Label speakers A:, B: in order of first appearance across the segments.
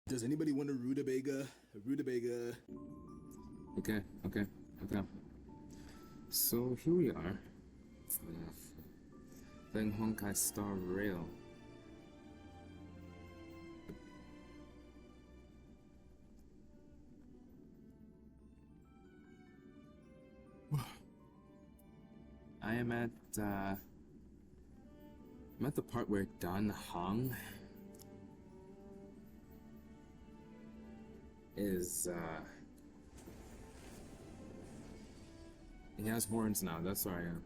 A: Does anybody want a rutabaga? A rutabaga.
B: Okay. So here we are. Playing Honkai Star Rail. I am at I'm at the part where Dan Hong is he has horns now, that's where I am.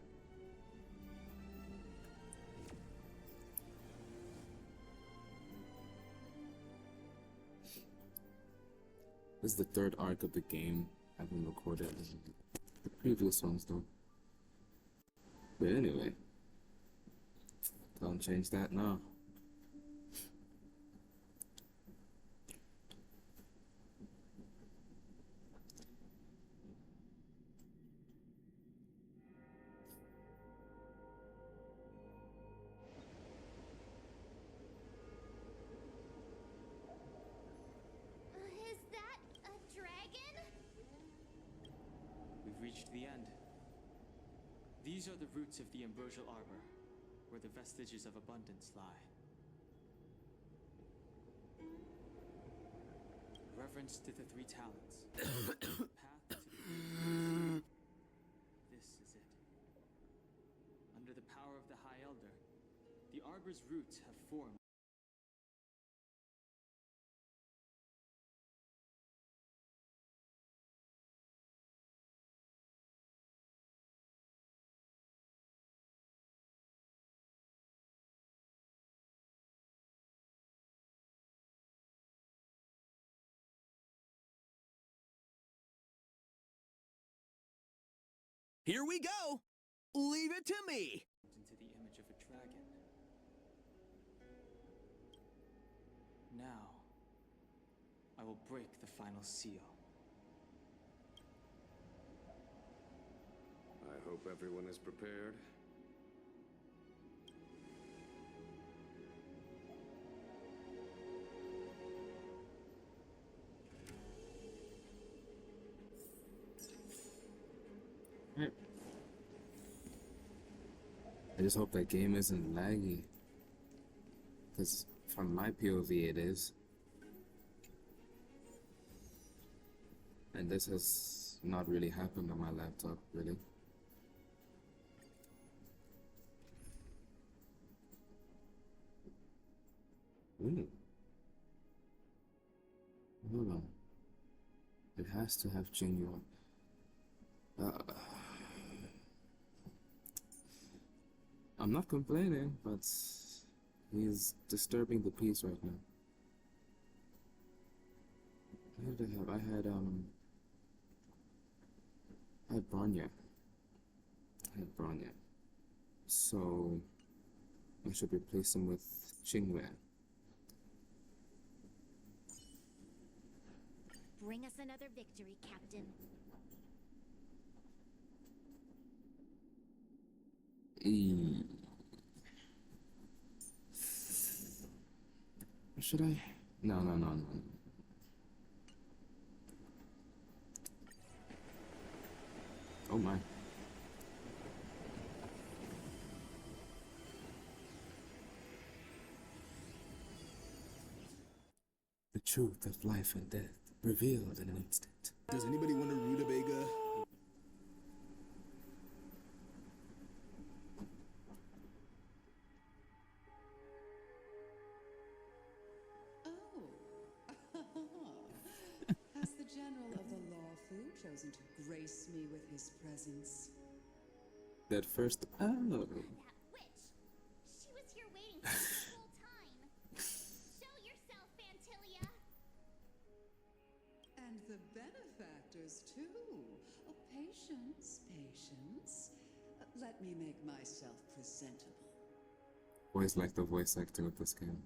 B: This is the third arc of the game. I haven't recorded the previous ones though. But anyway, don't change that now.
C: Is that a dragon?
D: We've reached the end. These are the roots of the ambrosial arbor, where the vestiges of abundance lie. Reverence to the three talents. Path to the This is it. Under the power of the High Elder, the arbor's roots have formed.
A: Here we go! Leave it to me!
D: Into the image of a dragon. Now, I will break the final seal.
E: I hope everyone is prepared.
B: I just hope that game isn't laggy. Because from my POV it is. And this has not really happened on my laptop, really. Ooh. Hold on. It has to have genuine. I'm not complaining, but he's disturbing the peace right now. What did I have? I had Bronya. So I should replace him with Qingwen.
C: Bring us another victory, Captain.
B: Should I? No. Oh my. The truth of life and death revealed in an instant.
A: Does anybody want a rutabaga?
F: Has the General of the Lawfu chosen to grace me with his presence?
B: That first. Oh.
C: That witch! She was here waiting for us the whole time. Show yourself, Phantylia!
F: And the benefactors, too. Oh, patience. Let me make myself presentable.
B: Always like the voice acting of this game.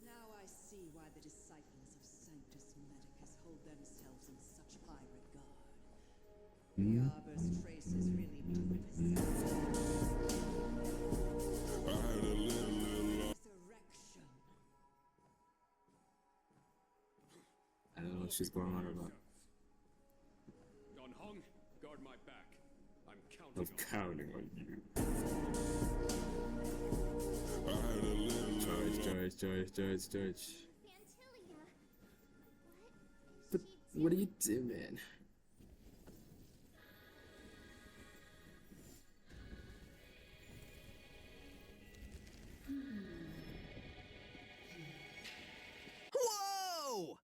F: Now I see why the disciples of Sanctus Medicus hold themselves in such high regard. The Arbor's traces really do resemble resurrection.
B: I don't know what she's going on about.
E: Don Hong, guard my back. I'm
B: I'm
E: counting
B: counting on you. George.
C: Phantylia.
B: But what are you doing?
A: Whoa!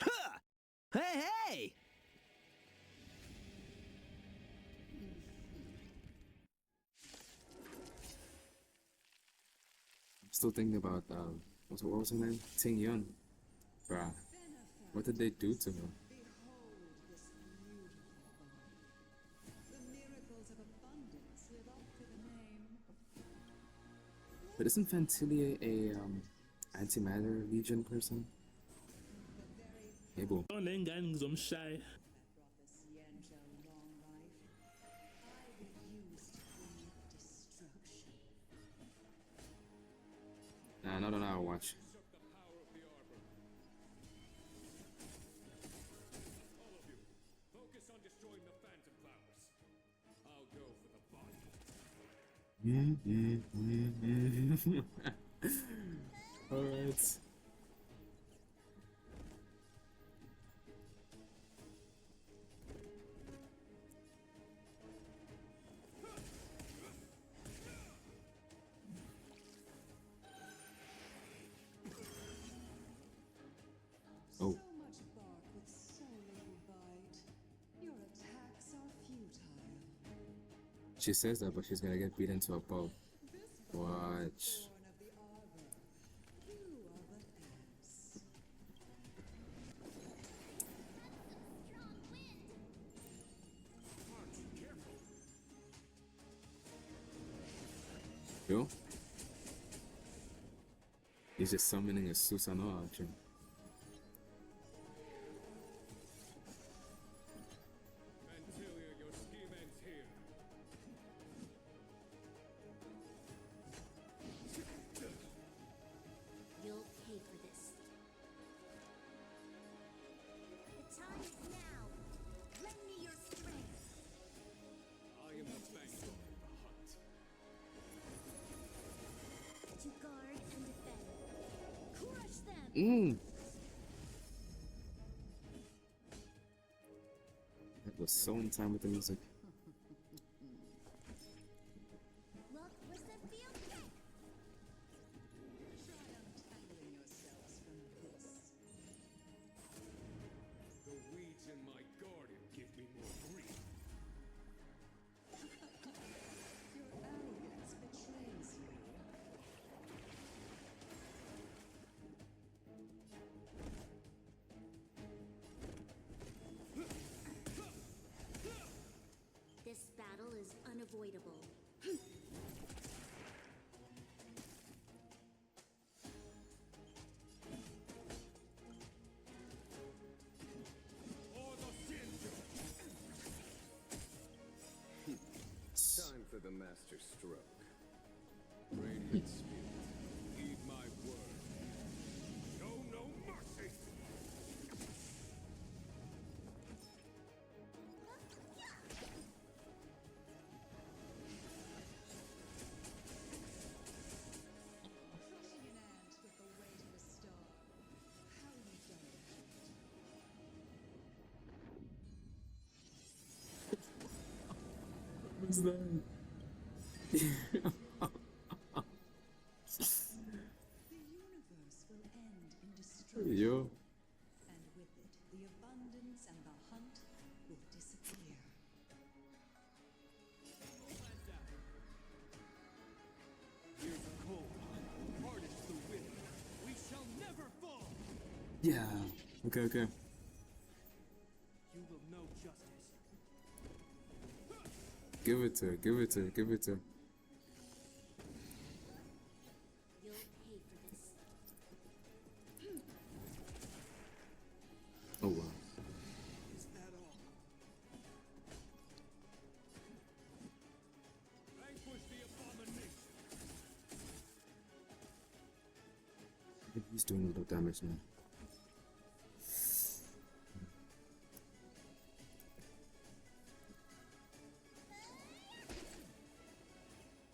A: Huh! Hey!
B: I'm still thinking about what was her name? Ting Yun. Bruh. What did they do to her?
F: Behold this beautiful body. The miracles of abundance live up to the name.
B: But isn't Phantylia a antimatter legion person? Able.
G: Onengane ngizomshaya.
F: Brought the Sienja long life. I refuse to bring destruction.
B: Nah, not on our watch.
E: Usurp the power of the Arbor. All of you, focus on destroying the Phantom Flowers. I'll go for the body.
B: Alright. Oh.
F: So much bark with so little bite. Your attacks are futile.
B: She says that, but she's gonna get beaten to a pulp. Watch.
F: Born of the Arbor. You are but ants.
C: Strong wind.
B: Yo? He's just summoning a Susanoo archer.
E: Phantylia, your scheme ends here.
C: You'll pay for this. The time is now. Lend me your strength.
E: I am the vanguard of the hunt.
C: To guard and defend. Crush them!
B: That was so in time with the music.
C: What was the field check?
F: Try untangling yourselves from this.
E: The weeds in my garden give me more grief.
F: Your arrogance betrays you.
C: This battle is unavoidable.
E: Or the Shinju! Time for the master stroke. Radiant Spirit, heed my word. Show no mercy!
F: Crushing an ant with the weight of a star. How you done that?
B: What's that?
F: The universe universe will end in
B: Hey,
F: destruction.
B: yo.
F: And with it, the abundance and the hunt will disappear.
E: Here's a cold, hard as the wind. We shall never fall.
B: Yeah. Okay, okay.
E: You will know justice.
B: Give it to her, give it to her, give it to her.
C: You'll pay for this.
B: Oh wow.
E: Is that all? Vanquish the abomination.
B: He's doing a little damage now.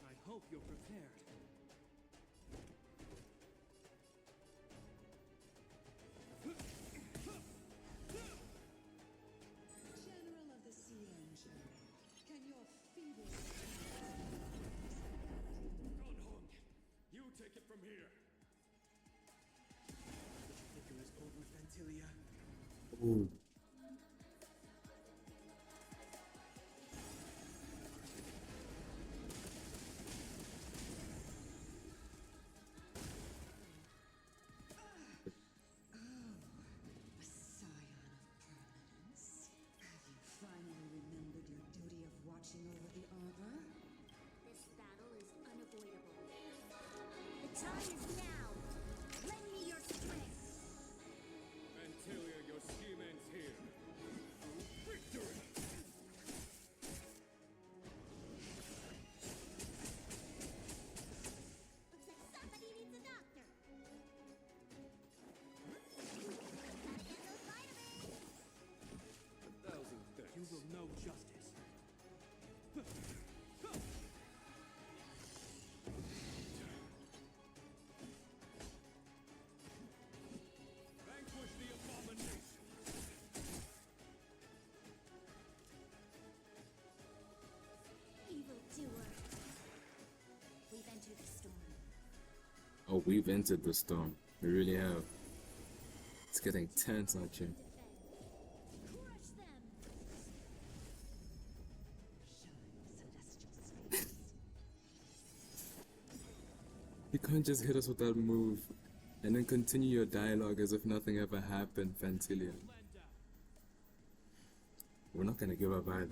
E: I hope you're prepared.
F: General of the Sea Engine, can your feeble
E: Gunhung, you take it from here. Did you think it was over, Phantylia?
B: Ooh.
F: a scion of permanence? Have you finally remembered your duty of watching over the arbor?
C: This battle is unavoidable. The time is now. Lend me your strength.
E: Phantylia, your scheme ends here. Victory!
C: Looks like somebody needs a doctor. Gotta get those vitamins.
E: 1,000 thanks. You will know justice. Vanquish the abomination.
C: Evildoer. We've entered the storm.
B: Oh, we've entered the storm. We really have. It's getting tense, aren't you?
C: Defend. Crush them.
F: Shine, celestial space.
B: You can't just hit us with that move and then continue your dialogue as if nothing ever happened, Phantylia. We're not gonna give up either.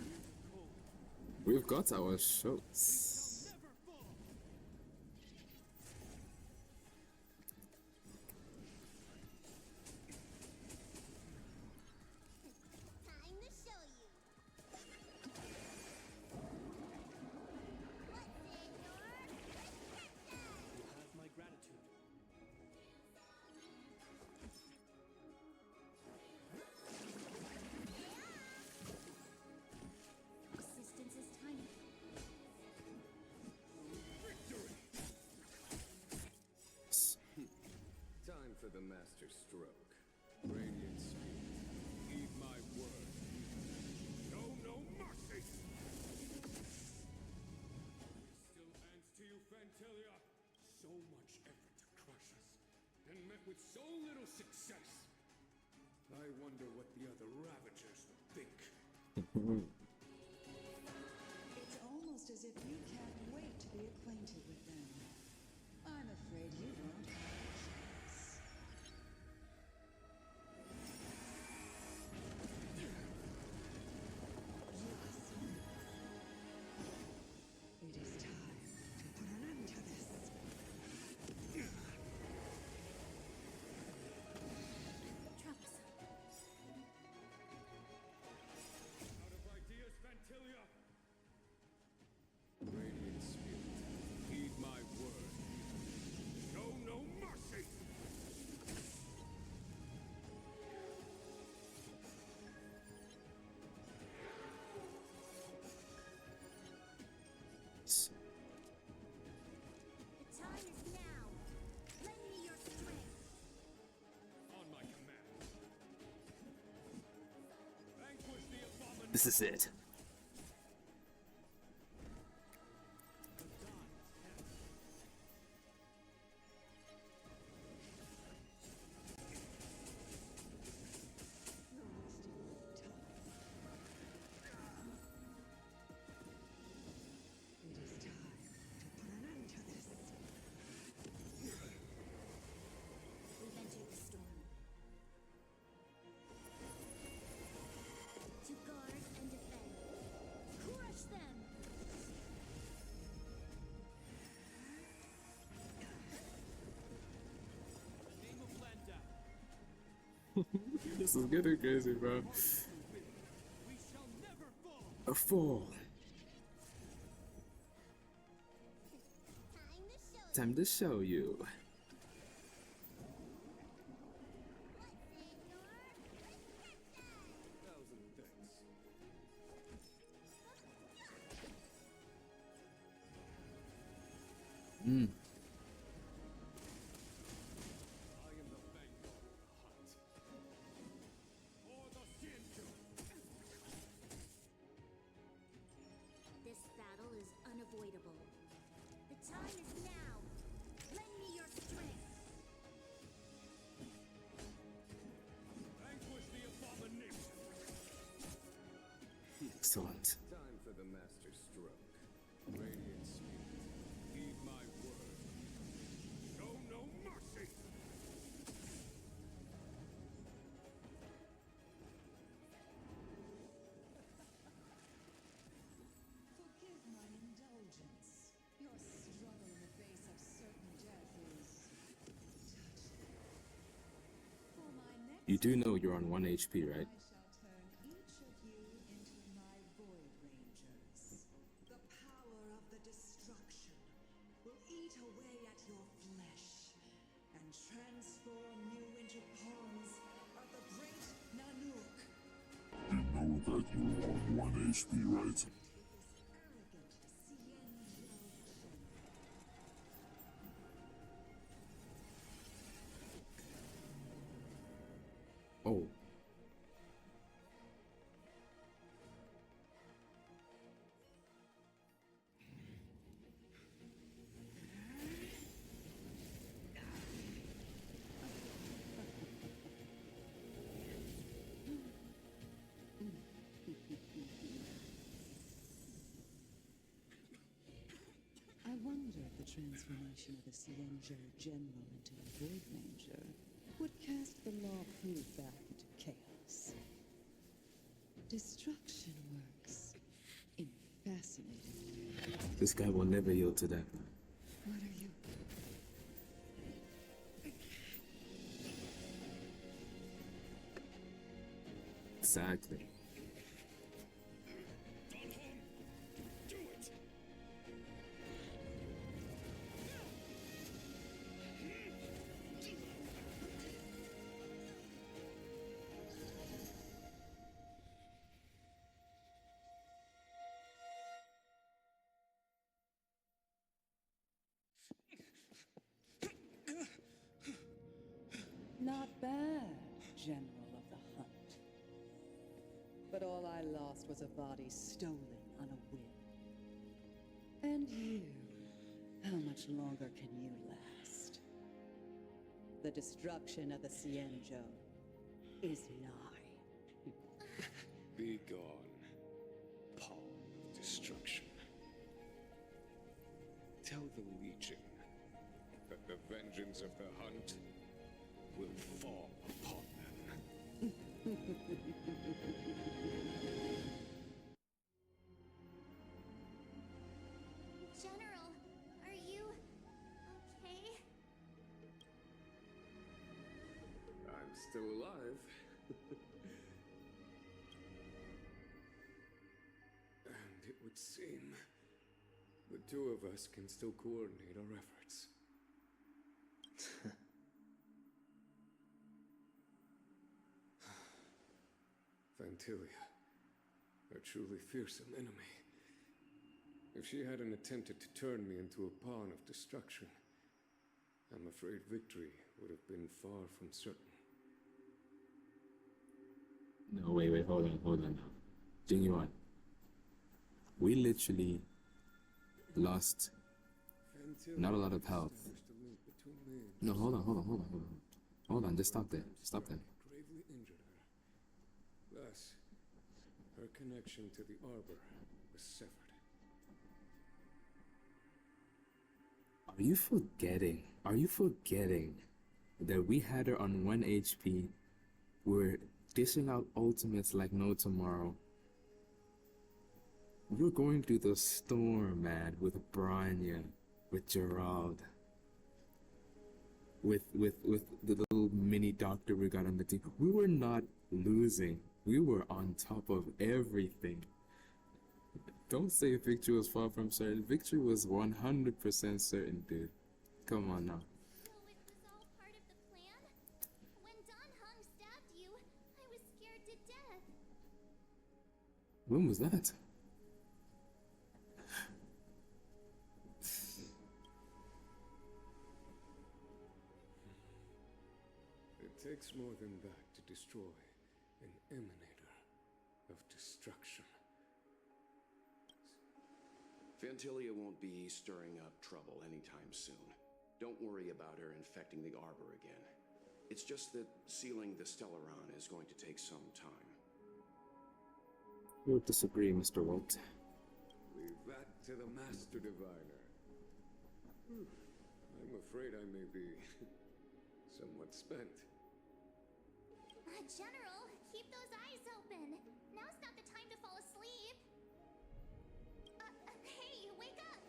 B: We've got our shots.
E: Never fall.
C: Time to show you. What's in your prescription?
E: You have my gratitude.
C: Assistance is tiny.
E: Victory!
G: Time for the master stroke. Radiant speed.
E: Heed my word. Show no mercy! Still hands to you, Phantylia. So much effort to crush us, and met with so little success. I wonder what the other Ravagers would think.
F: It's almost as if you can't wait to be acquainted with them. I'm afraid you won't have a chance. It is time to put an end to this.
C: Troublesome.
E: Out of ideas, Phantylia?
G: Radiant spirit.
E: Heed my word. Show no mercy!
C: The time is now. Lend me your strength.
E: On my command. Vanquish the abomination.
A: This is it.
B: This is getting crazy, bro.
E: We shall never fall.
B: A fall.
C: Time to show
B: Time to show you.
E: Thousand thanks.
B: Mm.
E: I am the vanguard of the hunt. For the Shinju.
C: This battle is unavoidable. The time is now. Lend me your strength.
E: Vanquish the abomination.
B: Excellent.
G: Time for the master stroke. Radiant spirit.
E: Heed my word. Show no mercy.
F: Forgive my indulgence. Your struggle in the face of certain death is touching. For my next
B: You do know you're on 1 HP, right?
F: I shall turn each of you into my Void Rangers. The power of the destruction will eat away at your flesh and transform you into pawns of the great Nanook.
H: You know that you're on 1 HP, right?
F: With this arrogant Sienjo
B: Oh.
F: I wonder if the transformation of the Sienjo General into a Void Ranger would cast the law proof back into chaos. Destruction works in fascinating ways.
B: This guy will never yield to that.
F: What are you?
B: Exactly.
E: Do it.
F: Not bad, General of the Hunt. But all I lost was a body stolen on a whim. And you, how much longer can you last? The destruction of the Sienjo is nigh.
G: Be gone, pawn of destruction. Tell the Legion that the vengeance of the hunt will fall upon them.
C: General, are you okay?
G: I'm still alive. And it would seem the two of us can still coordinate our efforts. Phantylia, a truly fearsome enemy. If she hadn't attempted to turn me into a pawn of destruction, I'm afraid victory would have been far from certain.
B: No, wait, hold on now. Genuine. We literally lost
G: Phantylia
B: not a lot of health.
G: established a link between me and
B: No, hold on. Hold on, just stop there. Stop there.
G: gravely injured her. Thus, her connection to the Arbor was severed.
B: Are you forgetting that we had her on 1 HP? We're dishing out ultimates like no tomorrow. We're going through the storm, man, with Branya, with Gerald. with the little mini doctor we got on the team. We were not losing. We were on top of everything. Don't say victory was far from certain. Victory was 100% certain, dude. Come on now.
C: So it was all part of the plan? When Don Hung stabbed you, I was scared to death.
B: When was that?
G: It takes more than that to destroy an emanator of destruction.
I: Phantylia won't be stirring up trouble anytime soon. Don't worry about her infecting the Arbor again. It's just that sealing the Stellaron is going to take some time.
B: We'll disagree, Mr. Walt.
G: Leave that to the Master Diviner. I'm afraid I may be somewhat spent.
C: General, keep those eyes open. Now's not the time to fall asleep. Hey, wake up!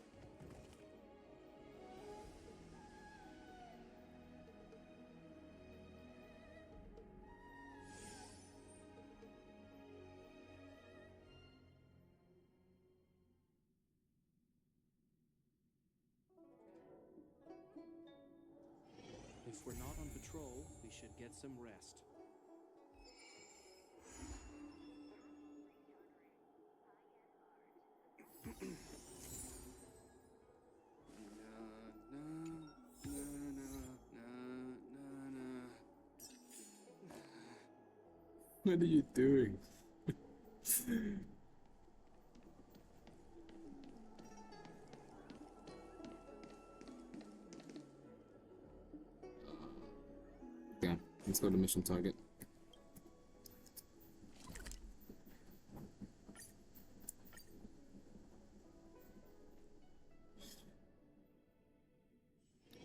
A: If we're not on patrol, we should get some rest.
B: What are you doing? Okay, let's go to mission target.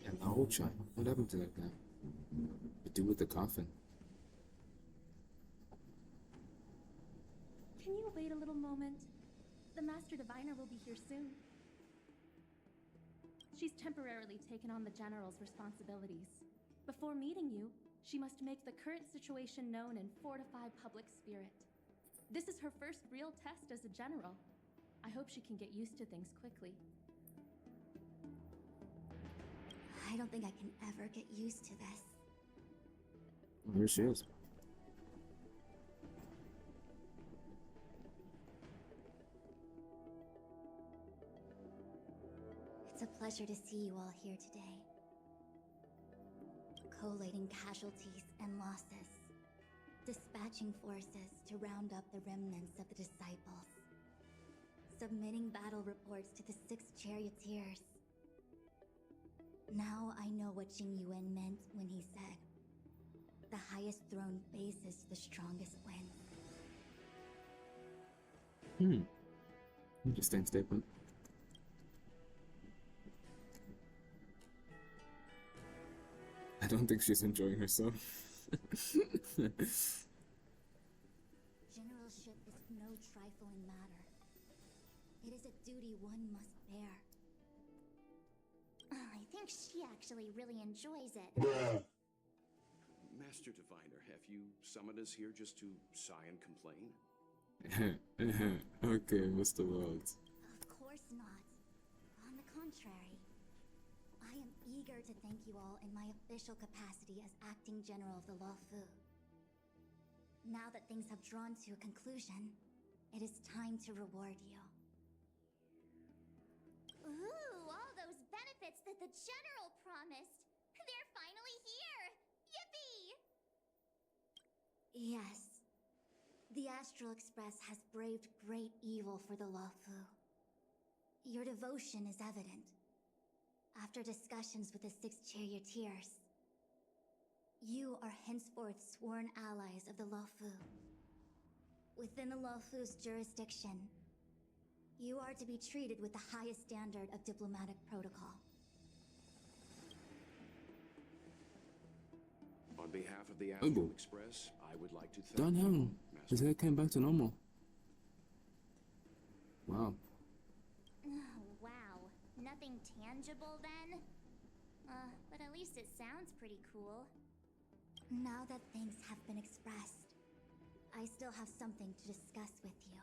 B: And the whole child. What happened to that guy? The dude with the coffin.
J: Can you wait a little moment? The Master Diviner will be here soon. She's temporarily taken on the General's responsibilities. Before meeting you, she must make the current situation known and fortify public spirit. This is her first real test as a General. I hope she can get used to things quickly.
C: I don't think I can ever get used to this.
B: Here she is.
C: It's a pleasure to see you all here today. Collating casualties and losses. Dispatching forces to round up the remnants of the disciples. Submitting battle reports to the 6 charioteers. Now I know what Jing Yuan meant when he said, "The highest throne faces the strongest win."
B: Interesting statement. I don't think she's enjoying herself.
C: Generalship is no trifling matter. It is a duty one must bear. I think she actually really enjoys it.
I: Master Diviner, have you summoned us here just to sigh and complain?
B: Okay, Mr. Walt.
C: Of course not. On the contrary, I am eager to thank you all in my official capacity as acting general of the Luofu. Now that things have drawn to a conclusion, it is time to reward you. Ooh, all those benefits that the general promised! They're finally here! Yippee! Yes. The Astral Express has braved great evil for the Luofu. Your devotion is evident. After discussions with the 6 charioteers, you are henceforth sworn allies of the Luofu. Within the Luofu's jurisdiction, you are to be treated with the highest standard of diplomatic protocol.
I: On behalf of the Astral Express, I would like to thank
B: Don
I: you,
B: Hung. His
I: Master.
B: head came back to normal. Wow.
C: Oh, wow. Nothing tangible then? but at least it sounds pretty cool. Now that things have been expressed, I still have something to discuss with you.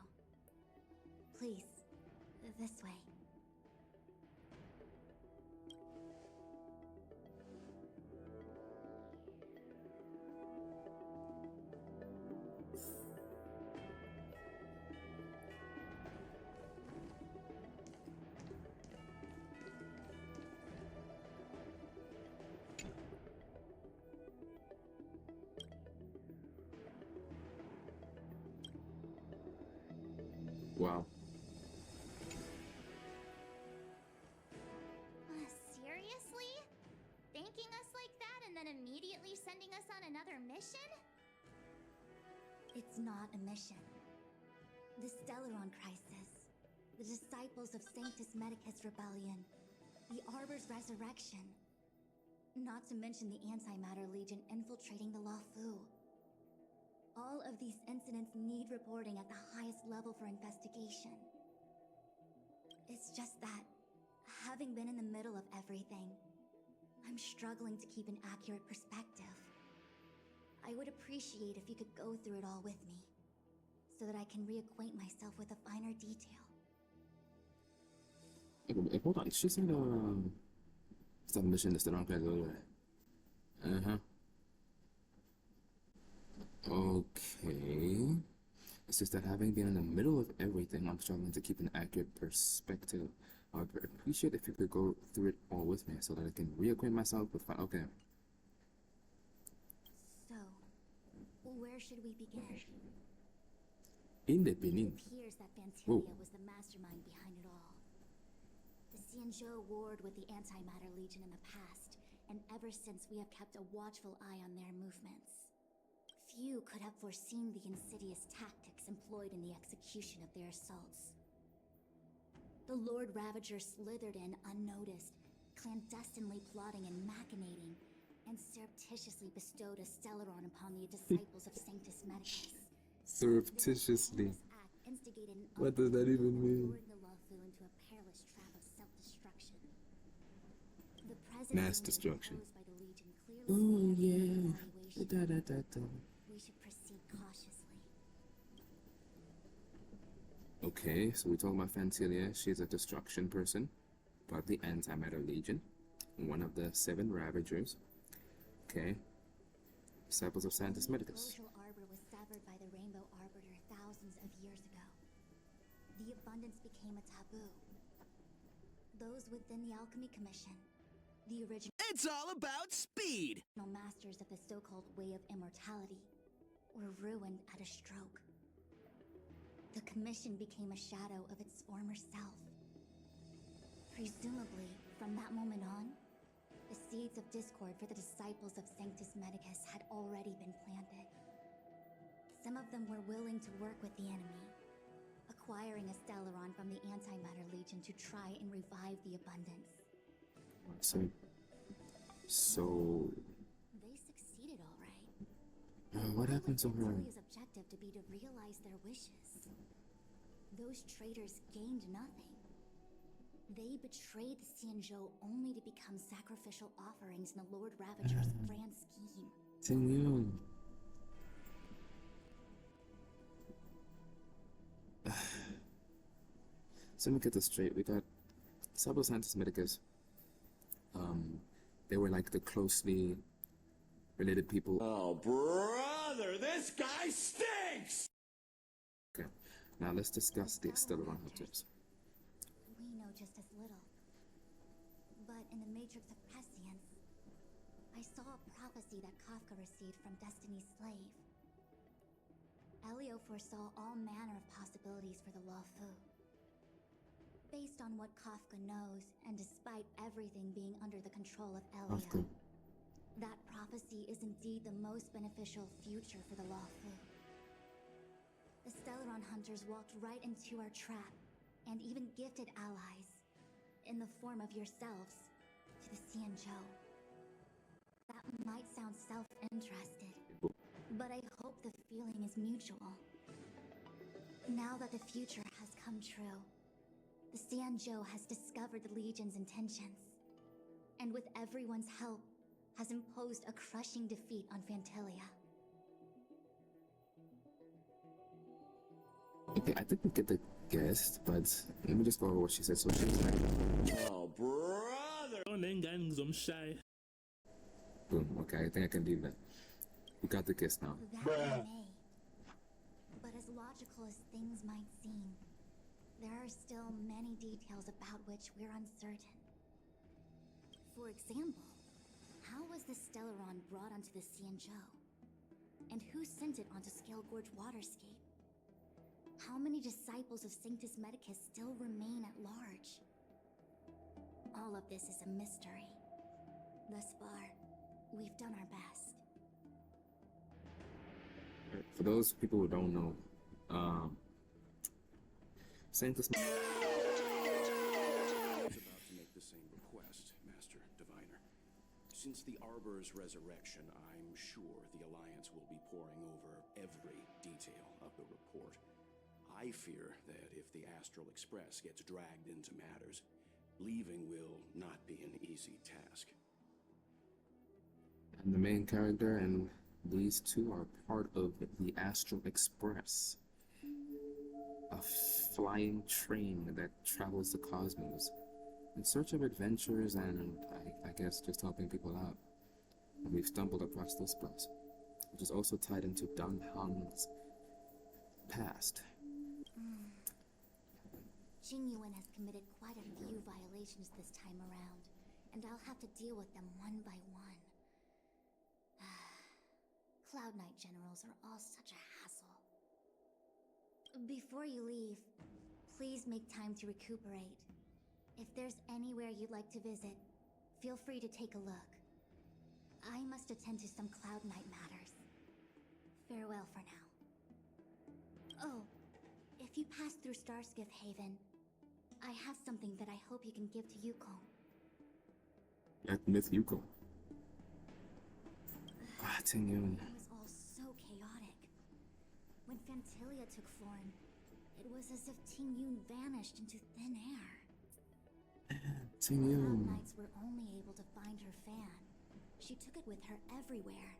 C: Please, this way.
B: Wow.
C: Seriously? Thanking us like that and then immediately sending us on another mission? It's not a mission. The Stellaron Crisis, the Disciples of Sanctus Medicus Rebellion, the Arbor's resurrection. Not to mention the Antimatter Legion infiltrating the Luofu. All of these incidents need reporting at the highest level for investigation. It's just that, having been in the middle of everything, I'm struggling to keep an accurate perspective. I would appreciate if you could go through it all with me, so that I can reacquaint myself with a finer detail.
B: Hold on, she said, submission is the wrong kind of. Uh-huh. Okay. It's just that having been in the middle of everything, I'm struggling to keep an accurate perspective. I would appreciate if you could go through it all with me so that I can reacquaint myself with. Okay.
C: So, where should we begin?
B: In the beginning.
C: It appears that Phantylia was the mastermind behind it all. The Xianzhou warred with the Antimatter Legion in the past, and ever since we have kept a watchful eye on their movements. Few could have foreseen the insidious tactics employed in the execution of their assaults. The Lord Ravager slithered in unnoticed, clandestinely plotting and machinating, and surreptitiously bestowed a Stellaron upon the disciples of Sanctus Medicus.
B: Surreptitiously.
C: This act instigated an
B: What does that even mean?
C: luring the Luofu into a perilous trap of self-destruction. The president
B: Mass destruction.
C: by the Legion clearly
B: Oh
C: suggested
B: yeah.
C: an evaluation.
B: Da, da, da, da.
C: We should proceed cautiously.
B: Okay, so we talk about Phantylia. She's a destruction person, part of the Antimatter Legion, one of the 7 Ravagers. Okay. Disciples of Sanctus Medicus.
C: The arbor was severed by the Rainbow Arbiter thousands of years ago. The abundance became a taboo. Those within the Alchemy Commission, the original
K: It's all about speed!
C: masters of the so-called Way of Immortality, were ruined at a stroke. The Commission became a shadow of its former self. Presumably, from that moment on, the seeds of discord for the disciples of Sanctus Medicus had already been planted. Some of them were willing to work with the enemy, acquiring a Stellaron from the Antimatter Legion to try and revive the abundance.
B: So
C: They succeeded all right.
B: what happened to her?
C: Phantylia's objective to be to realize their wishes. Those traitors gained nothing. They betrayed the Xianzhou only to become sacrificial offerings in the Lord Ravager's grand scheme.
B: Senor. So let me get this straight. We got Disciples of Sanctus Medicus. They were like the closely related people.
K: Oh, brother, this guy stinks!
B: Okay, now let's discuss the Stellaron Hunters.
C: We know just as little. But in the Matrix of Prescience, I saw a prophecy that Kafka received from Destiny's slave. Elio foresaw all manner of possibilities for the Luofu. Based on what Kafka knows, and despite everything being under the control of Elio, that prophecy is indeed the most beneficial future for the Luofu. The Stellaron Hunters walked right into our trap, and even gifted allies, in the form of yourselves, to the Xianzhou. That might sound self-interested, but I hope the feeling is mutual. Now that the future has come true, the Xianzhou has discovered the Legion's intentions. and with everyone's help, has imposed a crushing defeat on Phantylia.
B: Okay, I think we get the guess, but let me just go over what she said. So she was like,
K: Oh, brother!
B: boom, okay, I think I can do that. We got the guess now.
C: That we may. But as logical as things might seem, there are still many details about which we're uncertain. For example, how was the Stellaron brought onto the Xianzhou? And who sent it onto Scale Gorge Waterscape? How many disciples of Sanctus Medicus still remain at large? All of this is a mystery. Thus far, we've done our best.
B: For those people who don't know, Sanctus
I: I was about to make the same request, Master Diviner. Since the Arbor's resurrection, I'm sure the Alliance will be poring over every detail of the report. I fear that if the Astral Express gets dragged into matters, leaving will not be an easy task.
B: and the main character, and these two are part of the Astral Express, a flying train that travels the cosmos in search of adventures and, I guess, just helping people out. And we've stumbled across this place, which is also tied into Dong Hang's past.
C: Jing Yuan has committed quite a few violations this time around, and I'll have to deal with them one by one. Cloud Knight generals are all such a hassle. Before you leave, please make time to recuperate. If there's anywhere you'd like to visit, feel free to take a look. I must attend to some Cloud Knight matters. Farewell for now. Oh, if you pass through Starskiff Haven, I have something that I hope you can give to Yukong.
B: At Myth Yuko. Tingyun.
C: It was all so chaotic. When Phantylia took form, it was as if Tingyun vanished into thin air.
B: Tingyun.
C: Cloud Knights were only able to find her fan. She took it with her everywhere.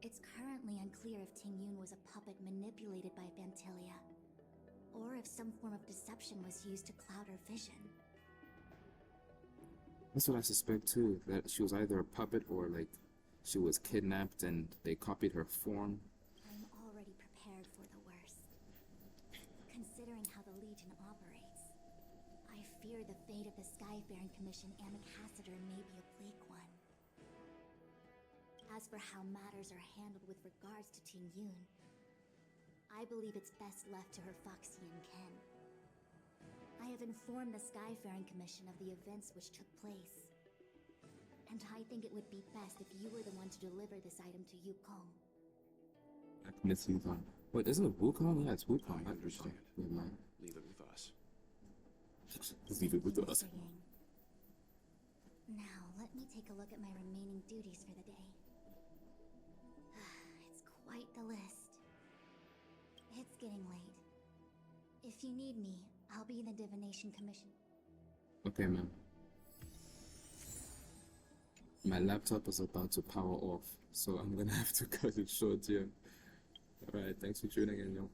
C: It's currently unclear if Tingyun was a puppet manipulated by Phantylia, or if some form of deception was used to cloud her vision.
B: That's what I suspect too, that she was either a puppet or like she was kidnapped and they copied her form.
C: I'm already prepared for the worst. Considering how the Legion operates, I fear the fate of the Skyfaring Commission and the Cassider may be a bleak one. As for how matters are handled with regards to Tingyun, I believe it's best left to her Foxian ken. I have informed the Skyfaring Commission of the events which took place, and I think it would be best if you were the one to deliver this item to Yukong.
B: At Myth Yukon. Wait, isn't it Wukong? Yeah, it's Wukong.
I: I understand.
B: Never mind.
I: Leave it with us.
B: Leave it with us.
C: Mr. Yang. Now, let me take a look at my remaining duties for the day. It's quite the list. It's getting late. If you need me, I'll be in the Divination Commission.
B: Okay, man. My laptop is about to power off, so I'm gonna have to cut it short here. Alright, thanks for tuning in, yo.